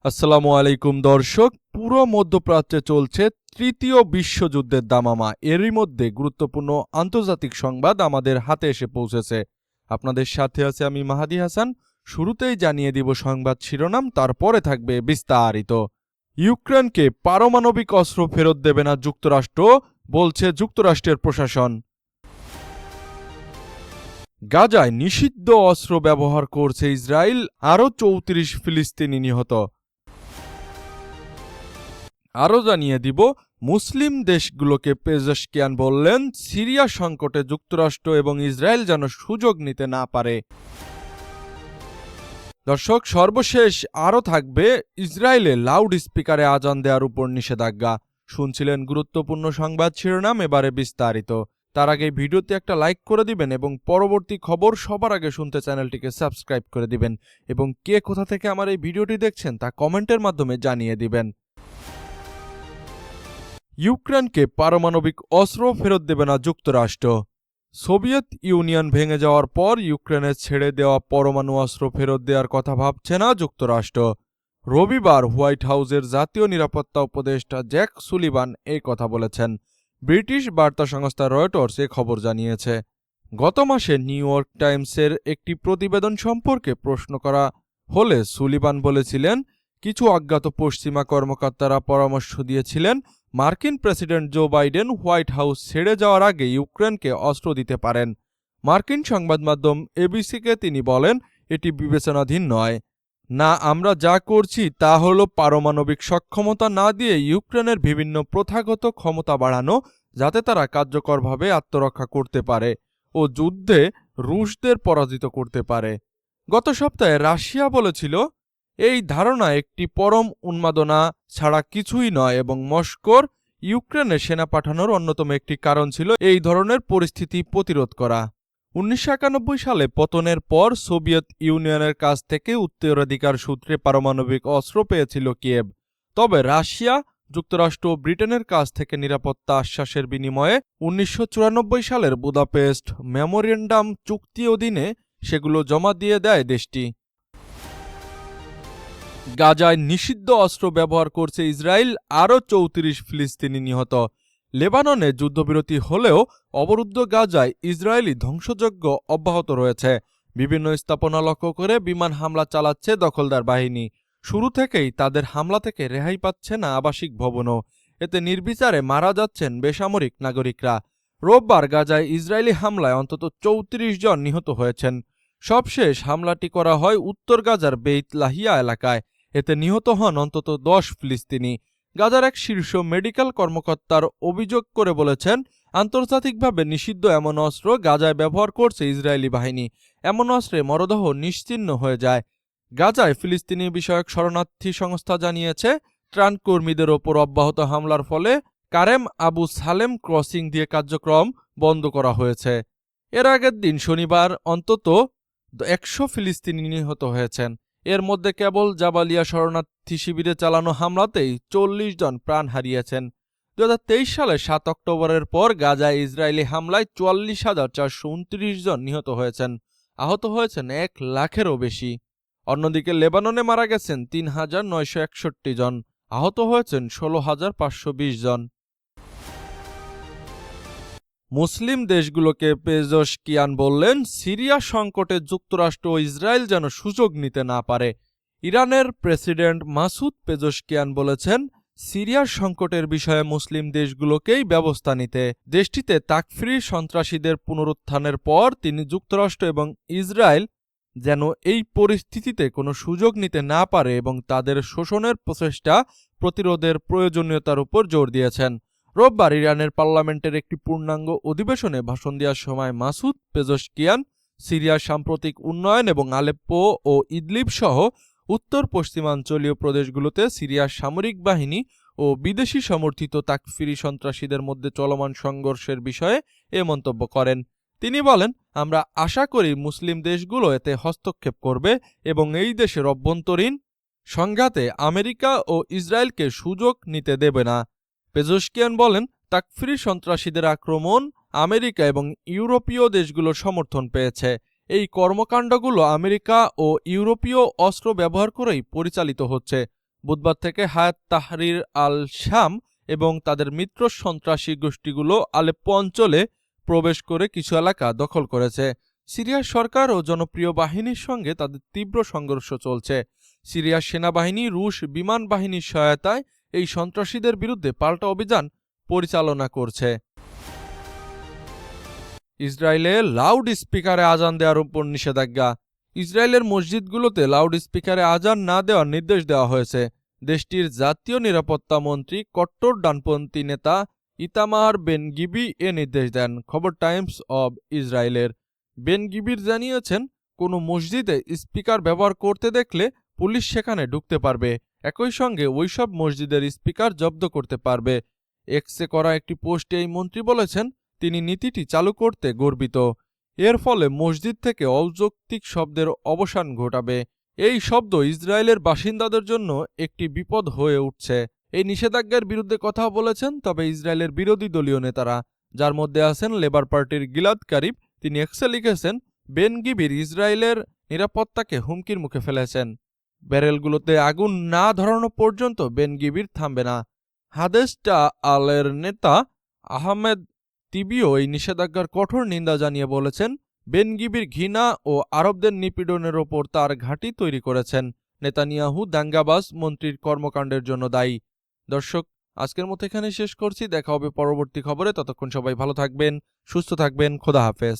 আসসালামু আলাইকুম দর্শক, পুরো মধ্যপ্রাচ্যে চলছে তৃতীয় বিশ্বযুদ্ধের দামামা। এরই মধ্যে গুরুত্বপূর্ণ আন্তর্জাতিক সংবাদ আমাদের হাতে এসে পৌঁছেছে। আপনাদের সাথে আছে আমি মাহাদি হাসান। শুরুতেই জানিয়ে দিব সংবাদ শিরোনাম, তারপরে থাকবে বিস্তারিত। ইউক্রেনকে পারমাণবিক অস্ত্র ফেরত দেবে না যুক্তরাষ্ট্র, বলছে যুক্তরাষ্ট্রের প্রশাসন। গাজায় নিষিদ্ধ অস্ত্র ব্যবহার করছে ইসরায়েল, আরও ৩৪ ফিলিস্তিনি নিহত। আরও জানিয়ে দিব, মুসলিম দেশগুলোকে পেজেশকিয়ান বললেন সিরিয়া সংকটে যুক্তরাষ্ট্র এবং ইসরায়েল যেন সুযোগ নিতে না পারে। দর্শক, সর্বশেষ আরও থাকবে ইসরায়েলে লাউড স্পিকারে আজান দেওয়ার উপর নিষেধাজ্ঞা। শুনছিলেন গুরুত্বপূর্ণ সংবাদ শিরোনাম, এবারে বিস্তারিত। তার আগে ভিডিওতে একটা লাইক করে দিবেন এবং পরবর্তী খবর সবার আগে শুনতে চ্যানেলটিকে সাবস্ক্রাইব করে দিবেন এবং কে কোথা থেকে আমার এই ভিডিওটি দেখছেন তা কমেন্টের মাধ্যমে জানিয়ে দিবেন। ইউক্রেনকে পারমাণবিক অস্ত্র ফেরত দেবে না যুক্তরাষ্ট্র। সোভিয়েত ইউনিয়ন ভেঙে যাওয়ার পর ইউক্রেনের ছেড়ে দেওয়া পরমাণু অস্ত্র ফেরত দেওয়ার কথা ভাবছে না যুক্তরাষ্ট্র। রবিবার হোয়াইট হাউসের জাতীয় নিরাপত্তা উপদেষ্টা জ্যাক সুলিভান এই কথা বলেছেন। ব্রিটিশ বার্তা সংস্থা রয়টার্স এ খবর জানিয়েছে। গত মাসে নিউ ইয়র্ক টাইমসের একটি প্রতিবেদন সম্পর্কে প্রশ্ন করা হলে সুলিভান বলেছিলেন, কিছু অজ্ঞাত পশ্চিমা কর্মকর্তারা পরামর্শ দিয়েছিলেন মার্কিন president Joe Biden White House ছেড়ে যাওয়ার আগে ইউক্রেনকে অস্ত্র দিতে পারেন। মার্কিন সংবাদ মাধ্যম এবিসিকে তিনি বলেন, এটি বিবেচনাধীন নয়। না, আমরা যা করছি তা হল পারমাণবিক সক্ষমতা না দিয়ে ইউক্রেনের বিভিন্ন প্রথাগত ক্ষমতা বাড়ানো, যাতে তারা কার্যকরভাবে আত্মরক্ষা করতে পারে ও যুদ্ধে রুশদের পরাজিত করতে পারে। গত সপ্তাহে রাশিয়া বলেছিল, এই ধারণা একটি পরম উন্মাদনা ছাড়া কিছুই নয় এবং মস্কোর ইউক্রেনে সেনা পাঠানোর অন্যতম একটি কারণ ছিল এই ধরনের পরিস্থিতি প্রতিরোধ করা। ১৯৯১ সালে পতনের পর সোভিয়েত ইউনিয়নের কাছ থেকে উত্তরাধিকার সূত্রে পারমাণবিক অস্ত্র পেয়েছিল কিয়েভ। তবে রাশিয়া, যুক্তরাষ্ট্র ও ব্রিটেনের কাছ থেকে নিরাপত্তা আশ্বাসের বিনিময়ে ১৯৯৪ সালের বুদাপেস্ট মেমোরেন্ডাম চুক্তি অধীনে সেগুলো জমা দিয়ে দেয় দেশটি। গাজায় নিষিদ্ধ অস্ত্র ব্যবহার করছে ইসরায়েল, আরও ৩৪ ফিলিস্তিনি নিহত। লেবাননে যুদ্ধবিরতি হলেও অবরুদ্ধ গাজায় ইসরায়েলি ধ্বংসযজ্ঞ অব্যাহত রয়েছে। বিভিন্ন স্থাপনা লক্ষ্য করে বিমান হামলা চালাচ্ছে দখলদার বাহিনী। শুরু থেকেই তাদের হামলা থেকে রেহাই পাচ্ছে না আবাসিক ভবনও। এতে নির্বিচারে মারা যাচ্ছেন বেসামরিক নাগরিকরা। রোববার গাজায় ইসরায়েলি হামলায় অন্তত ৩৪ জন নিহত হয়েছেন। সবশেষ হামলাটি করা হয় উত্তর গাজার বেইত লাহিয়া এলাকায়। এতে নিহত হন অন্তত ১০ ফিলিস্তিনি। গাজার এক শীর্ষ মেডিকেল কর্মকর্তার অভিযোগ করে বলেছেন, আন্তর্জাতিকভাবে নিষিদ্ধ এমন অস্ত্র গাজায় ব্যবহার করছে ইসরায়েলি বাহিনী। এমন অস্ত্রে মরদেহ নিশ্চিহ্ন হয়ে যায়। গাজায় ফিলিস্তিনি বিষয়ক শরণার্থী সংস্থা জানিয়েছে, ত্রাণকর্মীদের ওপর অব্যাহত হামলার ফলে কারেম আবু সালেম ক্রসিং দিয়ে কার্যক্রম বন্ধ করা হয়েছে। এর আগের দিন শনিবার অন্তত ১০০ ফিলিস্তিনি নিহত হয়েছেন। এর মধ্যে কেবল জাবালিয়া শরণার্থী শিবিরে চালানো হামলাতেই ৪০ জন প্রাণ হারিয়েছেন। ২০২৩ সালের ৭ অক্টোবরের পর গাজায় ইসরায়েলি হামলায় ৪৪,৪২৯ জন নিহত হয়েছেন। আহত হয়েছেন ১ লাখেরও বেশি। অন্যদিকে লেবাননে মারা গেছেন ৩,৯৬১ জন, আহত হয়েছেন ১৬,৫২০ জন। মুসলিম দেশগুলোকে পেজেশকিয়ান বললেন, সিরিয়া সংকটে যুক্তরাষ্ট্র ও ইসরায়েল যেন সুযোগ নিতে না পারে। ইরানের প্রেসিডেন্ট মাসুদ পেজেশকিয়ান বলেছেন, সিরিয়ার সংকটের বিষয়ে মুসলিম দেশগুলোকেই ব্যবস্থা নিতে। দেশটিতে তাকফিরি সন্ত্রাসীদের পুনরুত্থানের পর তিনি যুক্তরাষ্ট্র এবং ইসরায়েল যেন এই পরিস্থিতিতে কোনো সুযোগ নিতে না পারে এবং তাদের শোষণের প্রচেষ্টা প্রতিরোধের প্রয়োজনীয়তার উপর জোর দিয়েছেন। রোববার ইরানের পার্লামেন্টের একটি পূর্ণাঙ্গ অধিবেশনে ভাষণ দেওয়ার সময় মাসুদ পেজেশকিয়ান সিরিয়ার সাম্প্রতিক উন্নয়ন এবং আলেপ্পো ও ইদলিব সহ উত্তর পশ্চিমাঞ্চলীয় প্রদেশগুলোতে সিরিয়ার সামরিক বাহিনী ও বিদেশি সমর্থিত তাকফিরি সন্ত্রাসীদের মধ্যে চলমান সংঘর্ষের বিষয়ে এ মন্তব্য করেন। তিনি বলেন, আমরা আশা করি মুসলিম দেশগুলো এতে হস্তক্ষেপ করবে এবং এই দেশের অভ্যন্তরীণ সংঘাতে আমেরিকা ও ইসরায়েলকে সুযোগ নিতে দেবে না। পেজেশকিয়ান বলেন, তাকফিরি সন্ত্রাসীদের আক্রমণ আমেরিকা এবং ইউরোপীয় দেশগুলোর সমর্থন পেয়েছে। এই কর্মকাণ্ডগুলো আমেরিকা ও ইউরোপীয় অস্ত্র ব্যবহার করেই পরিচালিত হচ্ছে। বুধবার থেকে হায়াত তাহরির আল শাম এবং তাদের মিত্র সন্ত্রাসী গোষ্ঠীগুলো আলেপ্পো অঞ্চলে প্রবেশ করে কিছু এলাকা দখল করেছে। সিরিয়ার সরকার ও জনপ্রিয় বাহিনীর সঙ্গে তাদের তীব্র সংঘর্ষ চলছে। সিরিয়ার সেনাবাহিনী রুশ বিমান বাহিনীর সহায়তায় এই সন্ত্রাসীদের বিরুদ্ধে পাল্টা অভিযান পরিচালনা করছে। ইসরায়েলে লাউড স্পিকারে আজান দেওয়ার উপর নিষেধাজ্ঞা। ইসরায়েলের মসজিদগুলোতে লাউড স্পিকারে আজান না দেওয়ার নির্দেশ দেওয়া হয়েছে। দেশটির জাতীয় নিরাপত্তা মন্ত্রী কট্টর ডানপন্থী নেতা ইতামার বেন গিবি এ নির্দেশ দেন। খবর টাইমস অব ইসরায়েলের। বেন গিবির জানিয়েছেন, কোনো মসজিদে স্পিকার ব্যবহার করতে দেখলে পুলিশ সেখানে ঢুকতে পারবে, একই সঙ্গে ওইসব মসজিদের স্পিকার জব্দ করতে পারবে। এক্সে করা একটি পোস্টে এই মন্ত্রী বলেছেন, তিনি নীতিটি চালু করতে গর্বিত। এর ফলে মসজিদ থেকে অযৌক্তিক শব্দের অবসান ঘটাবে। এই শব্দ ইসরায়েলের বাসিন্দাদের জন্য একটি বিপদ হয়ে উঠছে। এই নিষেধাজ্ঞার বিরুদ্ধে কথা বলেছেন তবে ইসরায়েলের বিরোধী দলীয় নেতারা, যার মধ্যে আছেন লেবার পার্টির গিলাদ কারিব। তিনি এক্সে লিখেছেন, বেন গিবির ইসরায়েলের নিরাপত্তাকে হুমকির মুখে ফেলেছেন। ব্যারেলগুলোতে আগুন না ধরানো পর্যন্ত বেন গিবির থামবে না। হাদেসটা আলের নেতা আহমেদ তিবিও এই নিষেধাজ্ঞার কঠোর নিন্দা জানিয়ে বলেছেন, বেন গিবির ঘৃণা ও আরবদের নিপীড়নের ওপর তার ঘাঁটি তৈরি করেছেন। নেতানিয়াহু দাঙ্গাবাজ মন্ত্রীর কর্মকাণ্ডের জন্য দায়ী। দর্শক, আজকের মতো এখানে শেষ করছি। দেখা হবে পরবর্তী খবরে। ততক্ষণ সবাই ভালো থাকবেন, সুস্থ থাকবেন। খোদা হাফেজ।